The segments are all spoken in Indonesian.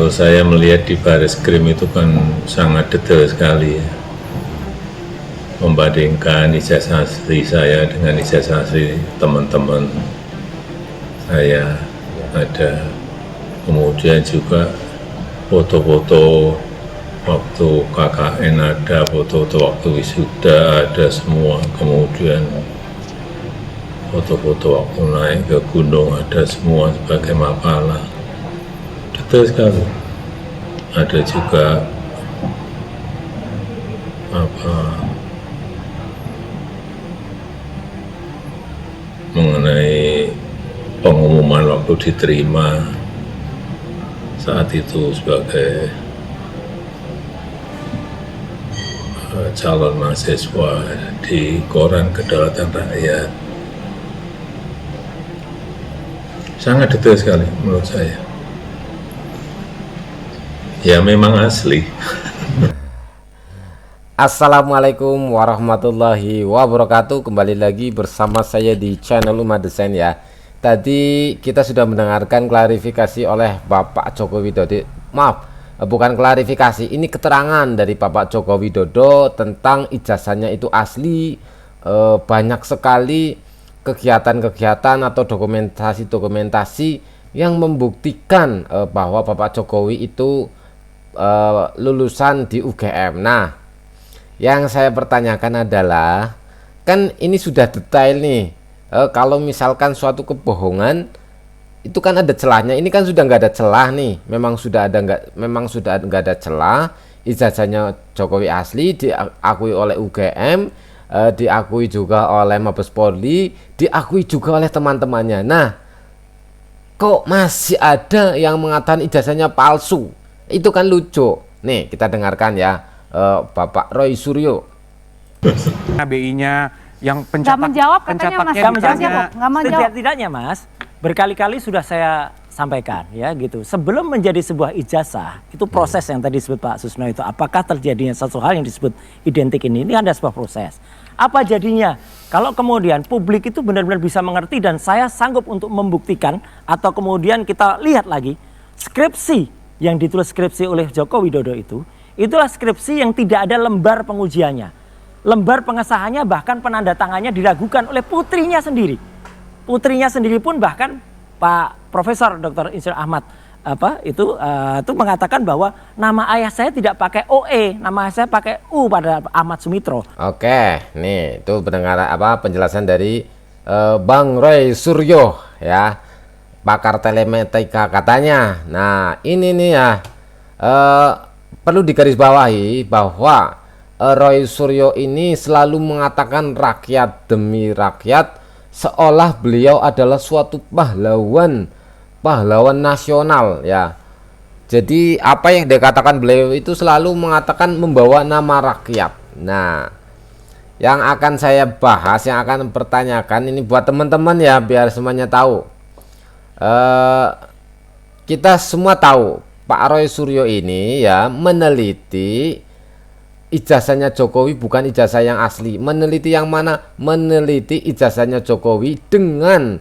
Kalau saya melihat di baris krim itu kan sangat detail sekali ya. Membandingkan ijazah asli saya dengan ijazah asli teman-teman saya ada. Kemudian juga foto-foto waktu KKN ada, foto-foto waktu wisuda ada semua. Kemudian foto-foto waktu naik ke gunung ada semua sebagai makalah. Detail sekali. Ada juga mengenai pengumuman waktu diterima saat itu sebagai calon mahasiswa di Koran Kedaulatan Rakyat. Sangat detail sekali menurut saya. Ya memang asli. Assalamualaikum warahmatullahi wabarakatuh. Kembali lagi bersama saya di channel Umat Desain ya. Tadi kita sudah mendengarkan klarifikasi oleh Bapak Joko Widodo. Bukan klarifikasi, ini keterangan dari Bapak Joko Widodo tentang ijazahnya itu asli. Banyak sekali kegiatan-kegiatan atau dokumentasi-dokumentasi yang membuktikan bahwa Bapak Jokowi itu lulusan di UGM. Nah, yang saya pertanyakan adalah, kan ini sudah detail nih. Kalau misalkan suatu kebohongan itu kan ada celahnya. Ini kan sudah nggak ada celah nih. Memang sudah nggak ada celah. Ijazahnya Jokowi asli, diakui oleh UGM, diakui juga oleh Mabes Polri, diakui juga oleh teman-temannya. Nah, kok masih ada yang mengatakan ijazahnya palsu? Itu kan lucu. Nih kita dengarkan ya, Bapak Roy Suryo. KBI-nya yang nggak menjawab katanya Mas. Nggak menjawab. Tidaknya Mas, berkali-kali sudah saya sampaikan ya gitu. Sebelum menjadi sebuah ijazah, itu proses yang tadi disebut Pak Susno itu. Apakah terjadinya satu hal yang disebut identik ini ada sebuah proses. Apa jadinya? Kalau kemudian publik itu benar-benar bisa mengerti dan saya sanggup untuk membuktikan, atau kemudian kita lihat lagi skripsi yang ditulis skripsi oleh Joko Widodo itu, itulah skripsi yang tidak ada lembar pengujiannya. Lembar pengesahannya bahkan penandatangannya diragukan oleh putrinya sendiri. Putrinya sendiri pun bahkan Pak Profesor Dr. Insir Ahmad itu mengatakan bahwa nama ayah saya tidak pakai OE, nama ayah saya pakai U pada Ahmad Sumitro. Oke, nih itu pendengar penjelasan dari Bang Roy Suryo ya, pakar telematika katanya. Nah ini nih ya, perlu digarisbawahi bahwa Roy Suryo ini selalu mengatakan rakyat demi rakyat, seolah beliau adalah suatu pahlawan nasional ya. Jadi apa yang dikatakan beliau itu selalu mengatakan membawa nama rakyat. Nah, yang akan saya bahas, yang akan pertanyakan ini buat teman-teman ya, biar semuanya tahu. Kita semua tahu Pak Roy Suryo ini ya meneliti ijazahnya Jokowi bukan ijazah yang asli. Meneliti yang mana? Meneliti ijazahnya Jokowi dengan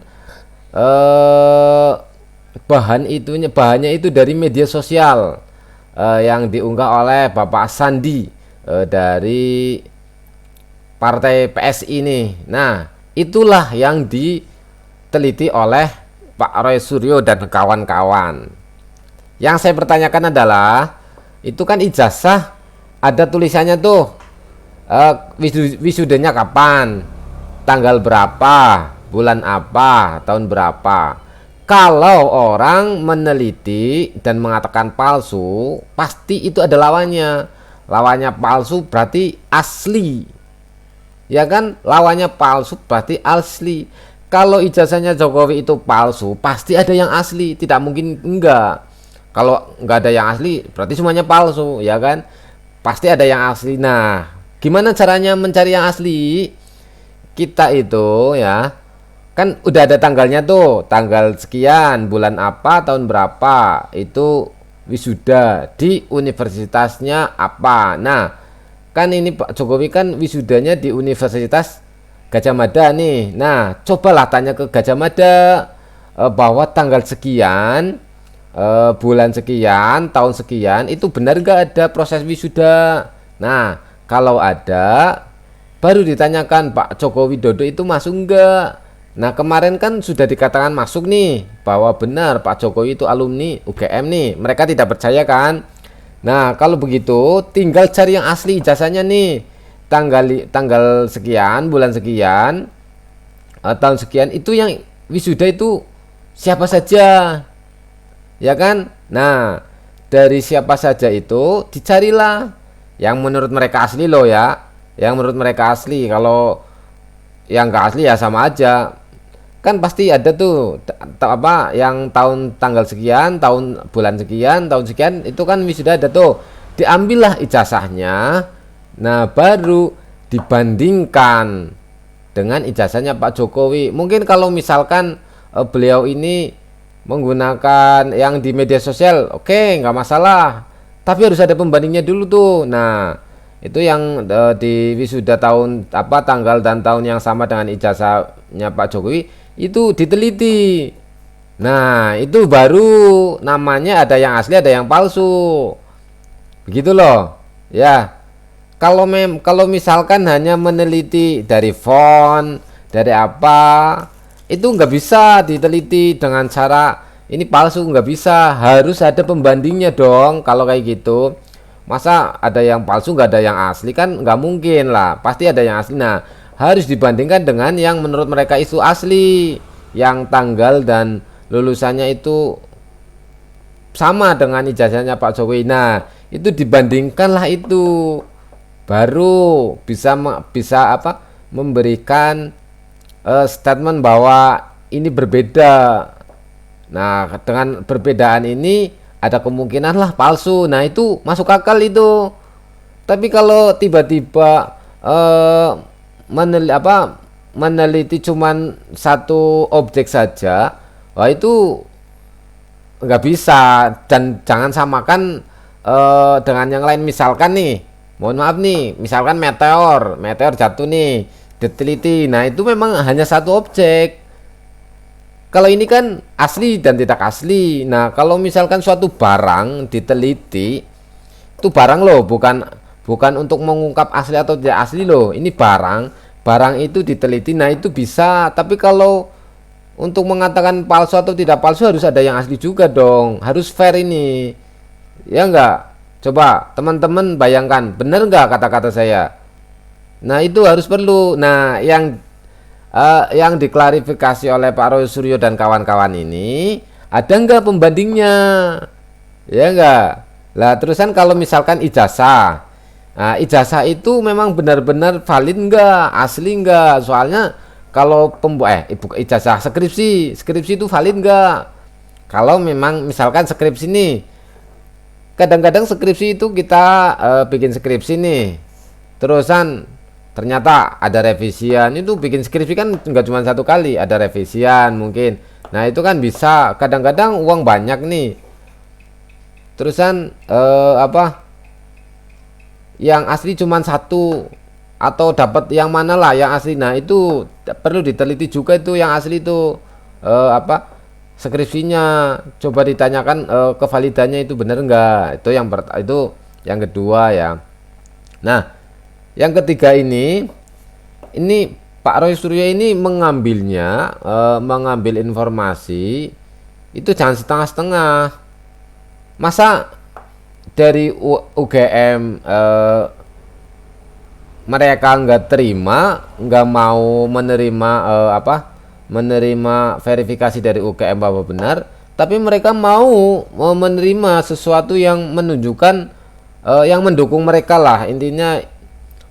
bahannya itu dari media sosial yang diunggah oleh Bapak Sandi dari partai PSI ini. Nah, itulah yang diteliti oleh Pak Roy Suryo dan kawan-kawan. Yang saya pertanyakan adalah, itu kan ijazah ada tulisannya tuh wisudanya kapan, tanggal berapa, bulan apa, tahun berapa. Kalau orang meneliti dan mengatakan palsu, pasti itu ada lawannya. Lawannya palsu berarti asli. Ya kan? Lawannya palsu berarti asli. Kalau ijazahnya Jokowi itu palsu, pasti ada yang asli. Tidak mungkin enggak. Kalau enggak ada yang asli, berarti semuanya palsu, ya kan? Pasti ada yang asli. Nah, gimana caranya mencari yang asli? Kita itu ya, kan udah ada tanggalnya tuh, tanggal sekian, bulan apa, tahun berapa, itu wisuda di universitasnya apa. Nah, kan ini Pak Jokowi kan wisudanya di Universitas Gajah Mada nih. Nah, cobalah tanya ke Gajah Mada bahwa tanggal sekian bulan sekian, tahun sekian, itu benar nggak ada proses wisuda. Nah, kalau ada, baru ditanyakan Pak Joko Widodo itu masuk enggak. Nah, kemarin kan sudah dikatakan masuk nih, bahwa benar Pak Jokowi itu alumni UGM nih. Mereka tidak percaya kan. Nah, kalau begitu tinggal cari yang asli ijazahnya nih. Tanggal sekian, bulan sekian, tahun sekian, itu yang wisuda itu siapa saja, ya kan? Nah, dari siapa saja itu dicarilah yang menurut mereka asli loh ya, yang menurut mereka asli. Kalau yang nggak asli ya sama aja, kan pasti ada tuh apa yang tahun tanggal sekian, tahun bulan sekian, tahun sekian, itu kan wisuda ada tuh. Diambillah ijazahnya. Nah, baru dibandingkan dengan ijazahnya Pak Jokowi. Mungkin kalau misalkan beliau ini menggunakan yang di media sosial, oke, nggak masalah. Tapi harus ada pembandingnya dulu tuh. Nah, itu yang di wisuda tahun apa, tanggal dan tahun yang sama dengan ijazahnya Pak Jokowi itu diteliti. Nah, itu baru namanya ada yang asli, ada yang palsu. Begitu loh. Ya. Kalau misalkan hanya meneliti dari font, dari apa, itu nggak bisa diteliti dengan cara ini palsu, nggak bisa. Harus ada pembandingnya dong. Kalau kayak gitu, masa ada yang palsu nggak ada yang asli, kan nggak mungkin lah. Pasti ada yang asli. Nah, harus dibandingkan dengan yang menurut mereka itu asli, yang tanggal dan lulusannya itu sama dengan ijazahnya Pak Jokowi. Nah, itu dibandingkanlah itu, baru bisa apa, memberikan statement bahwa ini berbeda. Nah, dengan perbedaan ini ada kemungkinan lah palsu. Nah, itu masuk akal itu. Tapi kalau tiba-tiba meneliti cuman satu objek saja, wah itu nggak bisa. Dan jangan samakan dengan yang lain. Misalkan nih, mohon maaf nih, misalkan meteor jatuh nih, diteliti. Nah, itu memang hanya satu objek. Kalau ini kan asli dan tidak asli. Nah, kalau misalkan suatu barang diteliti, itu barang loh, bukan untuk mengungkap asli atau tidak asli loh. Ini barang itu diteliti. Nah, itu bisa. Tapi kalau untuk mengatakan palsu atau tidak palsu harus ada yang asli juga dong. Harus fair ini. Ya enggak? Coba teman-teman bayangkan, benar nggak kata-kata saya? Nah, itu harus perlu. Nah, yang diklarifikasi oleh Pak Roy Suryo dan kawan-kawan ini, ada nggak pembandingnya? Ya enggak? Lah, terusan kalau misalkan ijazah, nah, ijazah itu memang benar-benar valid nggak, asli nggak? Soalnya kalau ijazah skripsi itu valid nggak? Kalau memang misalkan skripsi nih, kadang-kadang skripsi itu kita bikin skripsi nih, terusan ternyata ada revisian. Itu bikin skripsi kan nggak cuma satu kali, ada revisian mungkin. Nah, itu kan bisa. Kadang-kadang uang banyak nih, terusan yang asli cuma satu, atau dapat yang mana lah yang asli. Nah, itu perlu diteliti juga itu yang asli itu skripsinya. Coba ditanyakan kevalidannya itu benar enggak. Itu yang kedua ya. Nah, yang ketiga ini Pak Roy Suryo ini mengambil informasi itu jangan setengah-setengah. Masa dari UGM mereka nggak mau menerima verifikasi dari UGM bahwa benar, tapi mereka mau menerima sesuatu yang menunjukkan yang mendukung mereka lah. Intinya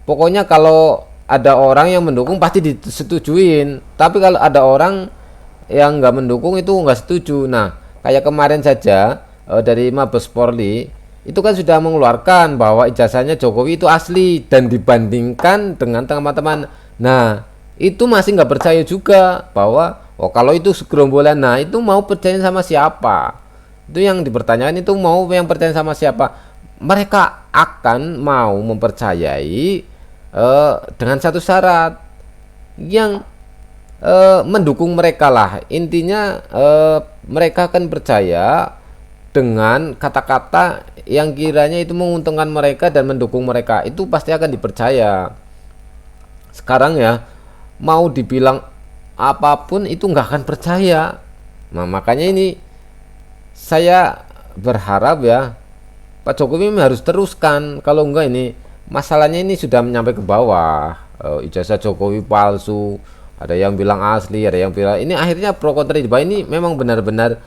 pokoknya kalau ada orang yang mendukung pasti disetujuin, tapi kalau ada orang yang nggak mendukung itu nggak setuju. Nah, kayak kemarin saja dari Mabes Polri itu kan sudah mengeluarkan bahwa ijazahnya Jokowi itu asli dan dibandingkan dengan teman-teman. Nah, itu masih nggak percaya juga bahwa kalau itu segerombolan. Nah, itu mau percaya sama siapa? Itu yang dipertanyakan, itu mau yang percaya sama siapa? Mereka akan mau mempercayai dengan satu syarat yang mendukung mereka lah. Intinya mereka akan percaya dengan kata-kata yang kiranya itu menguntungkan mereka dan mendukung mereka, itu pasti akan dipercaya. Sekarang ya, mau dibilang apapun itu nggak akan percaya. Nah, makanya ini saya berharap ya Pak Jokowi harus teruskan. Kalau enggak, ini masalahnya ini sudah menyampai ke bawah. Ijazah Jokowi palsu, ada yang bilang asli, ada yang bilang ini, akhirnya pro kontra di bawah. Ini memang benar-benar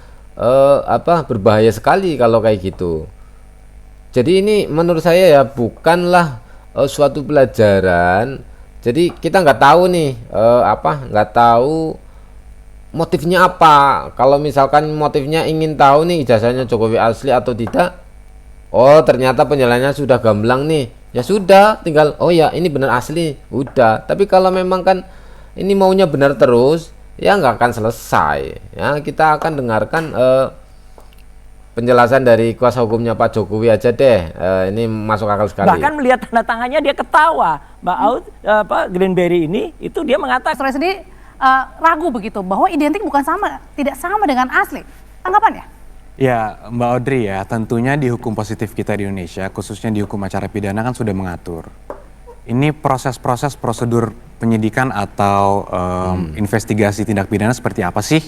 berbahaya sekali kalau kayak gitu. Jadi ini menurut saya ya bukanlah suatu pelajaran. Jadi kita nggak tahu nih nggak tahu motifnya apa. Kalau misalkan motifnya ingin tahu nih ijazahnya Jokowi asli atau tidak, oh ternyata penjelasannya sudah gamblang nih, ya sudah, tinggal oh ya ini benar asli, udah. Tapi kalau memang kan ini maunya benar terus, ya nggak akan selesai. Ya kita akan dengarkan penjelasan dari kuasa hukumnya Pak Jokowi aja deh. Ini masuk akal sekali. Bahkan melihat tanda tangannya dia ketawa. Mbak Aud, Greenberry ini itu dia mengatakan Saudara sendiri ragu begitu bahwa identik tidak sama dengan asli. Tanggapannya? Ya, Mbak Audrey ya, tentunya di hukum positif kita di Indonesia, khususnya di hukum acara pidana kan sudah mengatur. Ini proses-proses prosedur penyidikan atau investigasi tindak pidana seperti apa sih?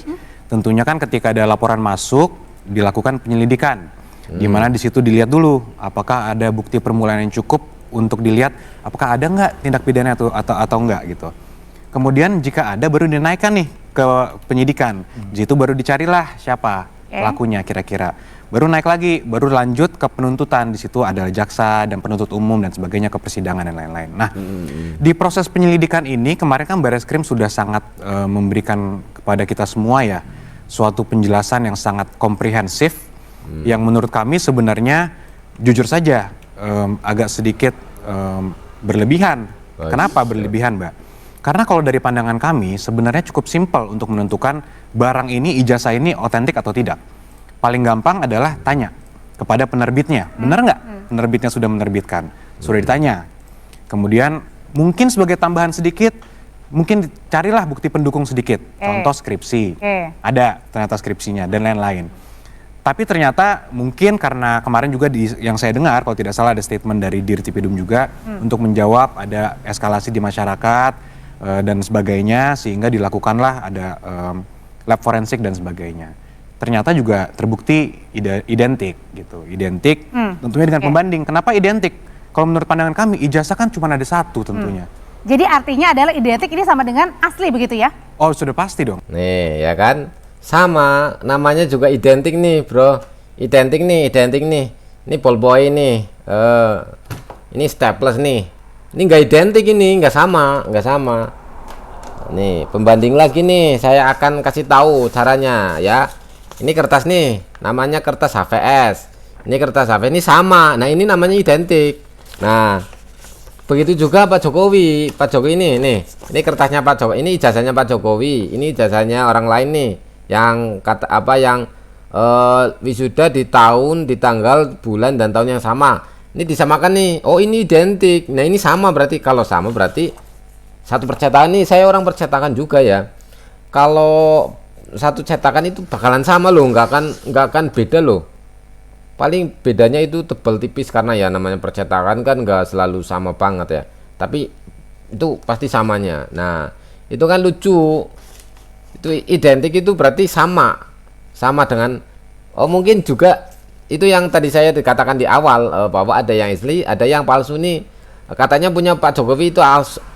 Tentunya kan ketika ada laporan masuk, dilakukan penyelidikan, di mana di situ dilihat dulu apakah ada bukti permulaan yang cukup untuk dilihat apakah ada nggak tindak pidana atau enggak gitu. Kemudian jika ada baru dinaikkan nih ke penyidikan, di situ baru dicarilah siapa pelakunya kira-kira. Baru naik lagi, baru lanjut ke penuntutan, di situ ada jaksa dan penuntut umum dan sebagainya ke persidangan dan lain-lain. Nah, di proses penyelidikan ini kemarin kan Barreskrim sudah sangat memberikan kepada kita semua ya suatu penjelasan yang sangat komprehensif, yang menurut kami sebenarnya jujur saja agak sedikit berlebihan. Kenapa berlebihan, Mbak? Karena kalau dari pandangan kami sebenarnya cukup simpel untuk menentukan barang ini, ijazah ini otentik atau tidak. Paling gampang adalah tanya kepada penerbitnya, benar nggak penerbitnya sudah menerbitkan? Sudah ditanya. Kemudian mungkin sebagai tambahan sedikit, mungkin carilah bukti pendukung sedikit, contoh skripsi, ada ternyata skripsinya dan lain-lain. Tapi ternyata mungkin karena kemarin juga yang saya dengar, kalau tidak salah ada statement dari Dirtipidum juga untuk menjawab ada eskalasi di masyarakat dan sebagainya, sehingga dilakukanlah ada lab forensik dan sebagainya. Ternyata juga terbukti identik gitu, identik tentunya dengan pembanding. Kenapa identik? Kalau menurut pandangan kami ijazah kan cuma ada satu tentunya. Jadi artinya adalah identik ini sama dengan asli begitu ya? Oh sudah pasti dong. Nih ya kan, sama namanya juga identik nih bro, identik nih. Ini ballboy nih, ini staples nih. Ini nggak identik, ini nggak sama. Nih pembanding lagi nih, saya akan kasih tahu caranya ya. Ini kertas nih, namanya kertas HVS. Ini kertas HVS, ini sama. Nah ini namanya identik. Nah begitu juga Pak Jokowi ini kertasnya Pak Jokowi, ini ijazahnya Pak Jokowi, ini ijazahnya orang lain nih yang wisuda di tahun, di tanggal, bulan dan tahun yang sama. Ini disamakan nih, oh ini identik. Nah ini sama, berarti kalau sama berarti satu percetakan nih, saya orang percetakan juga ya. Kalau satu cetakan itu bakalan sama loh, nggak akan beda loh. Paling bedanya itu tebal tipis, karena ya namanya percetakan kan nggak selalu sama banget ya, tapi itu pasti samanya. Nah itu kan lucu, itu identik itu berarti sama dengan mungkin juga itu yang tadi saya dikatakan di awal, bahwa ada yang asli ada yang palsu nih. Katanya punya Pak Jokowi itu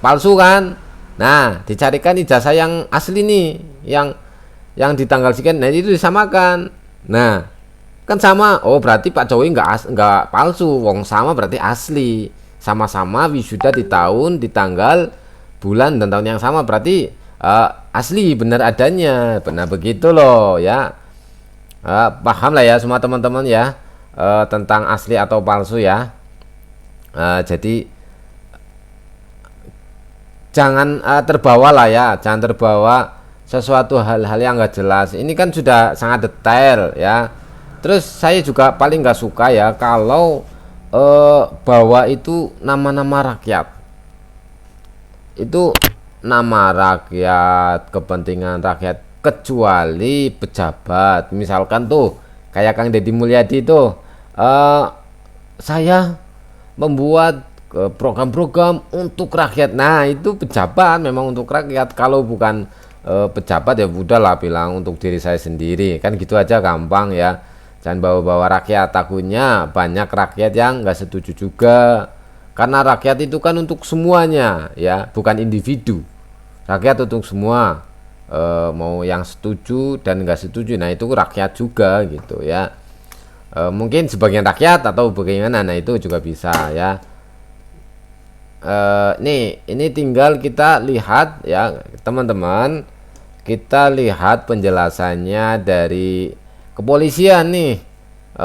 palsu kan, nah dicarikan ijazah yang asli nih, yang di tanggal sekian, nah itu disamakan. Nah kan sama, oh berarti Pak Jokowi nggak palsu, wong sama berarti asli, sama-sama wisuda di tahun, di tanggal, bulan dan tahun yang sama, berarti asli, benar adanya, benar begitu loh ya. Paham lah ya semua teman-teman ya tentang asli atau palsu ya. Jadi jangan terbawa lah ya, jangan terbawa sesuatu hal-hal yang nggak jelas. Ini kan sudah sangat detail ya. Terus saya juga paling nggak suka ya kalau bawa itu nama-nama rakyat. Itu nama rakyat, kepentingan rakyat, kecuali pejabat. Misalkan tuh kayak Kang Deddy Mulyadi itu, saya membuat program-program untuk rakyat. Nah, itu pejabat memang untuk rakyat. Kalau bukan pejabat ya udahlah bilang untuk diri saya sendiri, kan gitu aja gampang ya. Jangan bawa-bawa rakyat, takutnya banyak rakyat yang nggak setuju juga, karena rakyat itu kan untuk semuanya ya, bukan individu. Rakyat untuk semua, mau yang setuju dan nggak setuju, nah itu rakyat juga gitu ya. Mungkin sebagian rakyat atau bagaimana, nah itu juga bisa ya. Nih ini tinggal kita lihat ya teman-teman, kita lihat penjelasannya dari kepolisian nih.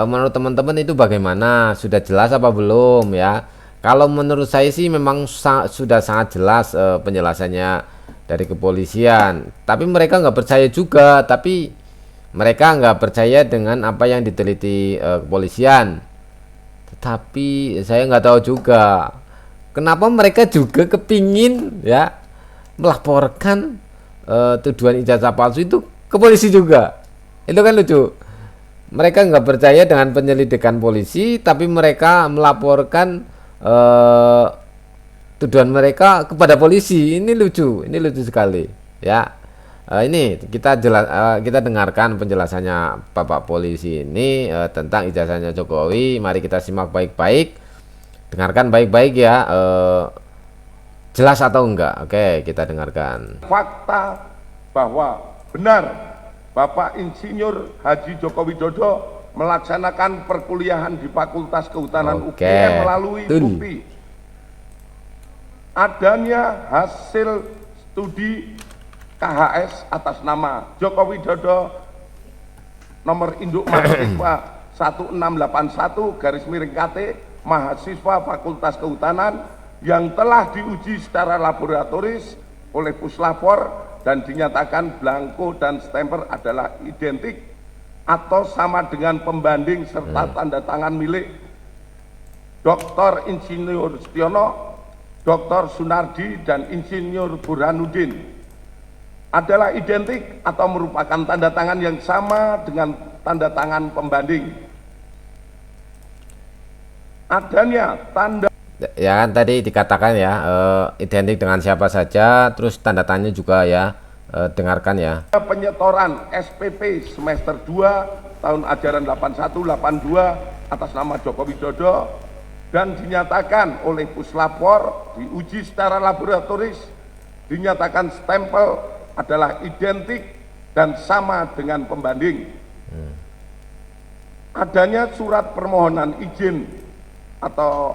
Menurut teman-teman itu bagaimana, sudah jelas apa belum ya? Kalau menurut saya sih memang sudah sangat jelas penjelasannya dari kepolisian, tapi mereka nggak percaya juga, tapi mereka nggak percaya dengan apa yang diteliti kepolisian. Tetapi saya nggak tahu juga kenapa mereka juga kepingin ya melaporkan tuduhan ijazah palsu itu ke polisi juga. Itu kan lucu. Mereka nggak percaya dengan penyelidikan polisi, tapi mereka melaporkan tuduhan mereka kepada polisi. Ini lucu sekali ya. Ini kita dengarkan penjelasannya Bapak polisi ini tentang ijazahnya Jokowi. Mari kita simak baik-baik, dengarkan baik-baik ya, jelas atau enggak. Oke, kita dengarkan. Fakta bahwa benar Bapak Insinyur Haji Joko Widodo melaksanakan perkuliahan di Fakultas Kehutanan UGM melalui bukti adanya hasil studi KHS atas nama Joko Widodo nomor induk mahasiswa 1681/KT mahasiswa Fakultas Kehutanan yang telah diuji secara laboratoris oleh Puslapor dan dinyatakan belangko dan stempel adalah identik atau sama dengan pembanding serta tanda tangan milik Dr. Insinyur Setiono, Dr. Sunardi, dan Insinyur Burhanuddin adalah identik atau merupakan tanda tangan yang sama dengan tanda tangan pembanding. Adanya tanda Ya kan tadi dikatakan ya, identik dengan siapa saja, terus tanda tanya juga ya, dengarkan ya. penyetoran SPP semester 2 tahun ajaran 81-82 atas nama Joko Widodo dan dinyatakan oleh Puslapor diuji secara laboratoris, dinyatakan stempel adalah identik dan sama dengan pembanding. Adanya surat permohonan izin atau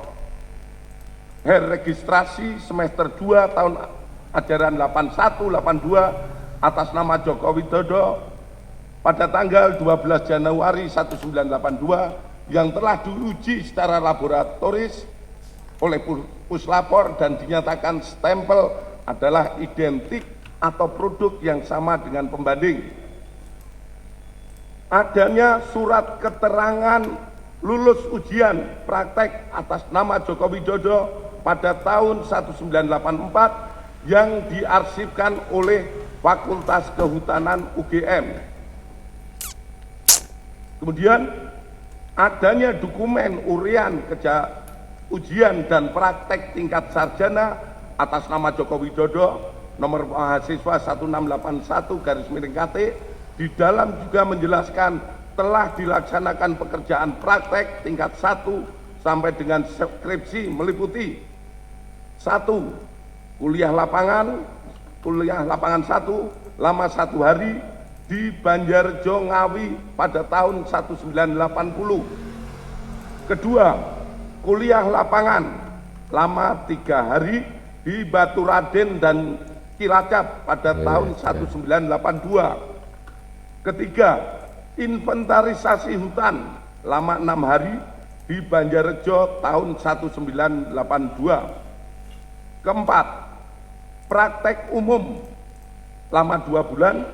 registrasi semester 2 tahun ajaran 81-82 atas nama Joko Widodo pada tanggal 12 Januari 1982 yang telah diuji secara laboratoris oleh Puslapor dan dinyatakan stempel adalah identik atau produk yang sama dengan pembanding. Adanya surat keterangan lulus ujian praktek atas nama Joko Widodo pada tahun 1984 yang diarsipkan oleh Fakultas Kehutanan UGM. Kemudian adanya dokumen urian ujian dan praktek tingkat sarjana atas nama Joko Widodo nomor mahasiswa 1681/KT di dalam juga menjelaskan telah dilaksanakan pekerjaan praktek tingkat 1 sampai dengan skripsi meliputi 1. Kuliah lapangan 1 lama 1 hari di Banjarjo Ngawi pada tahun 1980. Kedua, kuliah lapangan lama 3 hari di Baturaden dan Cilacap pada tahun 1982. Ketiga, inventarisasi hutan lama 6 hari di Banjarjo tahun 1982. Keempat, praktek umum lama 2 bulan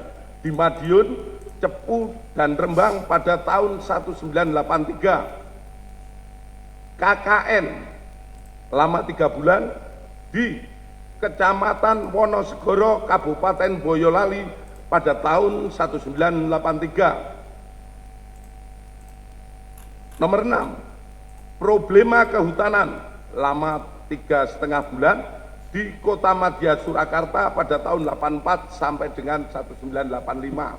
di Madiun, Cepu, dan Rembang pada tahun 1983. KKN lama 3 bulan di Kecamatan Wonosegoro, Kabupaten Boyolali pada tahun 1983. Nomor 6, problema kehutanan lama 3,5 bulan di Kota Madya Surakarta pada tahun 84 sampai dengan 1985.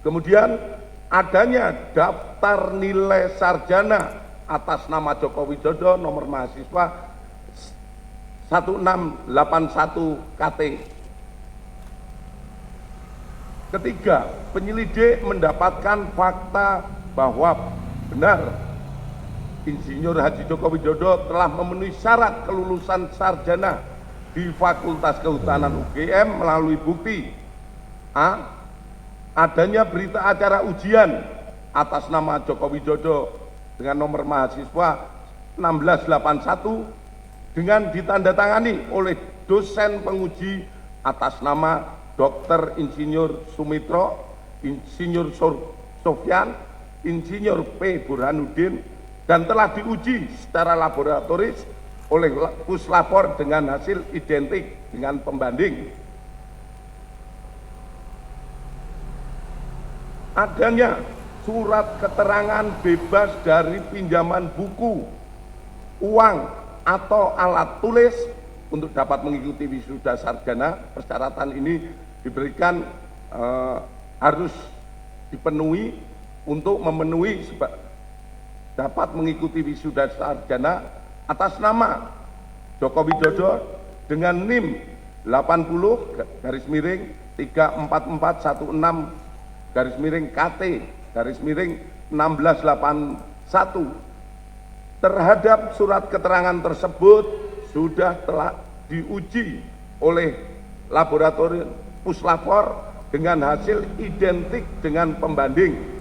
Kemudian adanya daftar nilai sarjana atas nama Joko Widodo nomor mahasiswa 1681 KT. Ketiga, penyelidik mendapatkan fakta bahwa benar Insinyur Haji Joko Widodo telah memenuhi syarat kelulusan sarjana di Fakultas Kehutanan UGM melalui bukti A. Adanya berita acara ujian atas nama Joko Widodo dengan nomor mahasiswa 1681 dengan ditandatangani oleh dosen penguji atas nama Dr. Insinyur Sumitro, Insinyur Sofyan, Insinyur P. Burhanuddin, dan telah diuji secara laboratoris oleh Puslapor dengan hasil identik dengan pembanding. Adanya surat keterangan bebas dari pinjaman buku, uang, atau alat tulis untuk dapat mengikuti wisuda sarjana. Persyaratan ini diberikan harus dipenuhi untuk memenuhi dapat mengikuti wisuda sarjana atas nama Joko Widodo dengan NIM 80-1681-KT-1681 terhadap surat keterangan tersebut sudah telah diuji oleh laboratorium Puslapor dengan hasil identik dengan pembanding.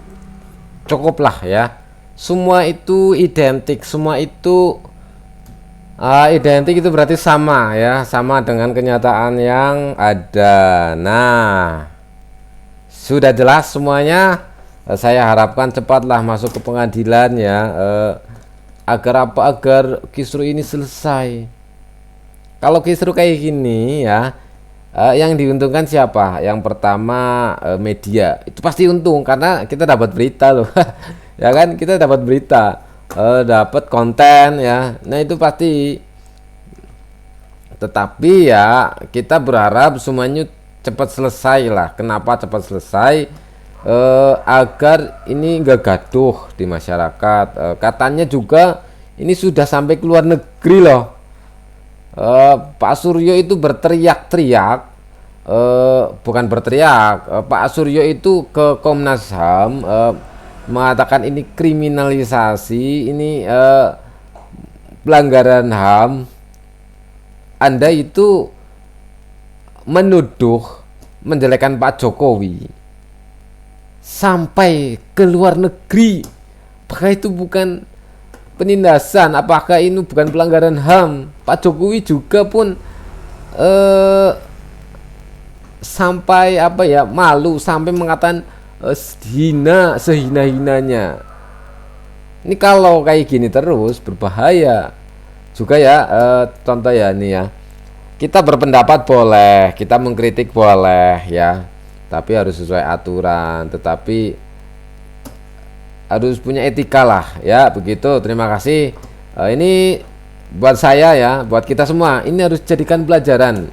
Cukuplah ya, semua itu identik, semua itu identik itu berarti sama ya, sama dengan kenyataan yang ada. Nah, sudah jelas semuanya. Saya harapkan cepatlah masuk ke pengadilan ya, agar apa, agar kisru ini selesai. Kalau kisru kayak gini ya, yang diuntungkan siapa? Yang pertama media, itu pasti untung karena kita dapat berita loh. Ya kan, kita dapat berita, dapat konten ya. Nah itu pasti. Tetapi ya kita berharap semuanya cepat selesai lah. Kenapa cepat selesai? Agar ini enggak gaduh di masyarakat. Katanya juga ini sudah sampai ke luar negeri loh. Pak Suryo itu berteriak-teriak, bukan berteriak, Pak Suryo itu ke Komnas HAM mengatakan ini kriminalisasi, ini pelanggaran HAM. Anda itu menuduh, menjelekan Pak Jokowi sampai ke luar negeri. Apakah itu bukan penindasan? Apakah ini bukan pelanggaran HAM? Pak Jokowi juga pun sampai apa ya, malu, sampai mengatakan sehina-hinanya. Ini kalau kayak gini terus berbahaya juga ya. Contoh ya, ini ya, kita berpendapat boleh, kita mengkritik boleh ya, tapi harus sesuai aturan, tetapi harus punya etika lah ya, begitu. Terima kasih. Ini buat saya ya, buat kita semua, ini harus jadikan pelajaran.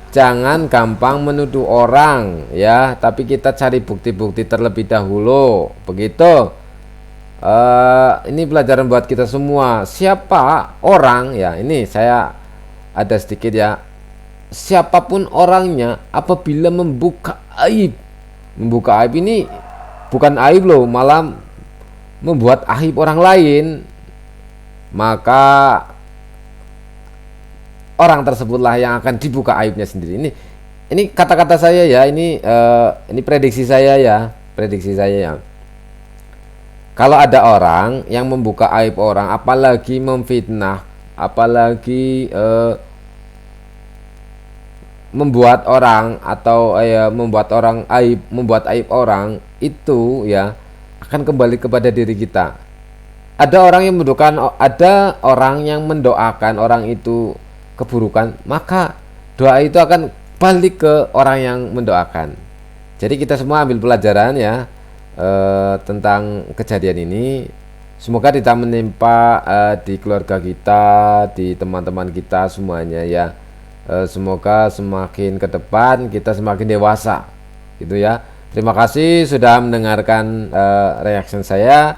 Jangan gampang menuduh orang ya, tapi kita cari bukti-bukti terlebih dahulu, begitu. Ini pelajaran buat kita semua. Siapa orang ya, ini saya ada sedikit ya, siapapun orangnya, apabila membuka aib ini bukan aib loh, malah membuat aib orang lain, maka orang tersebutlah yang akan dibuka aibnya sendiri. Ini kata-kata saya ya, ini prediksi saya ya, prediksi saya ya. Kalau ada orang yang membuka aib orang, apalagi memfitnah, apalagi membuat orang atau membuat orang aib, membuat aib orang, itu ya akan kembali kepada diri kita. Ada orang yang mendoakan orang itu keburukan, maka doa itu akan balik ke orang yang mendoakan. Jadi kita semua ambil pelajaran ya. tentang kejadian ini. Semoga tidak menimpa di keluarga kita, di teman-teman kita semuanya ya. Semoga semakin ke depan kita semakin dewasa gitu ya. Terima kasih sudah mendengarkan reaction saya.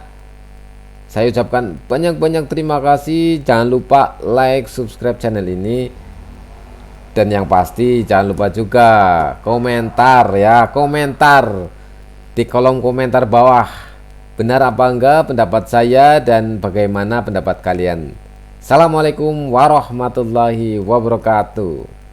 Saya ucapkan banyak-banyak terima kasih. Jangan lupa like, subscribe channel ini. Dan yang pasti jangan lupa juga komentar ya, komentar di kolom komentar bawah. Benar apa enggak pendapat saya dan bagaimana pendapat kalian. Assalamualaikum warahmatullahi wabarakatuh.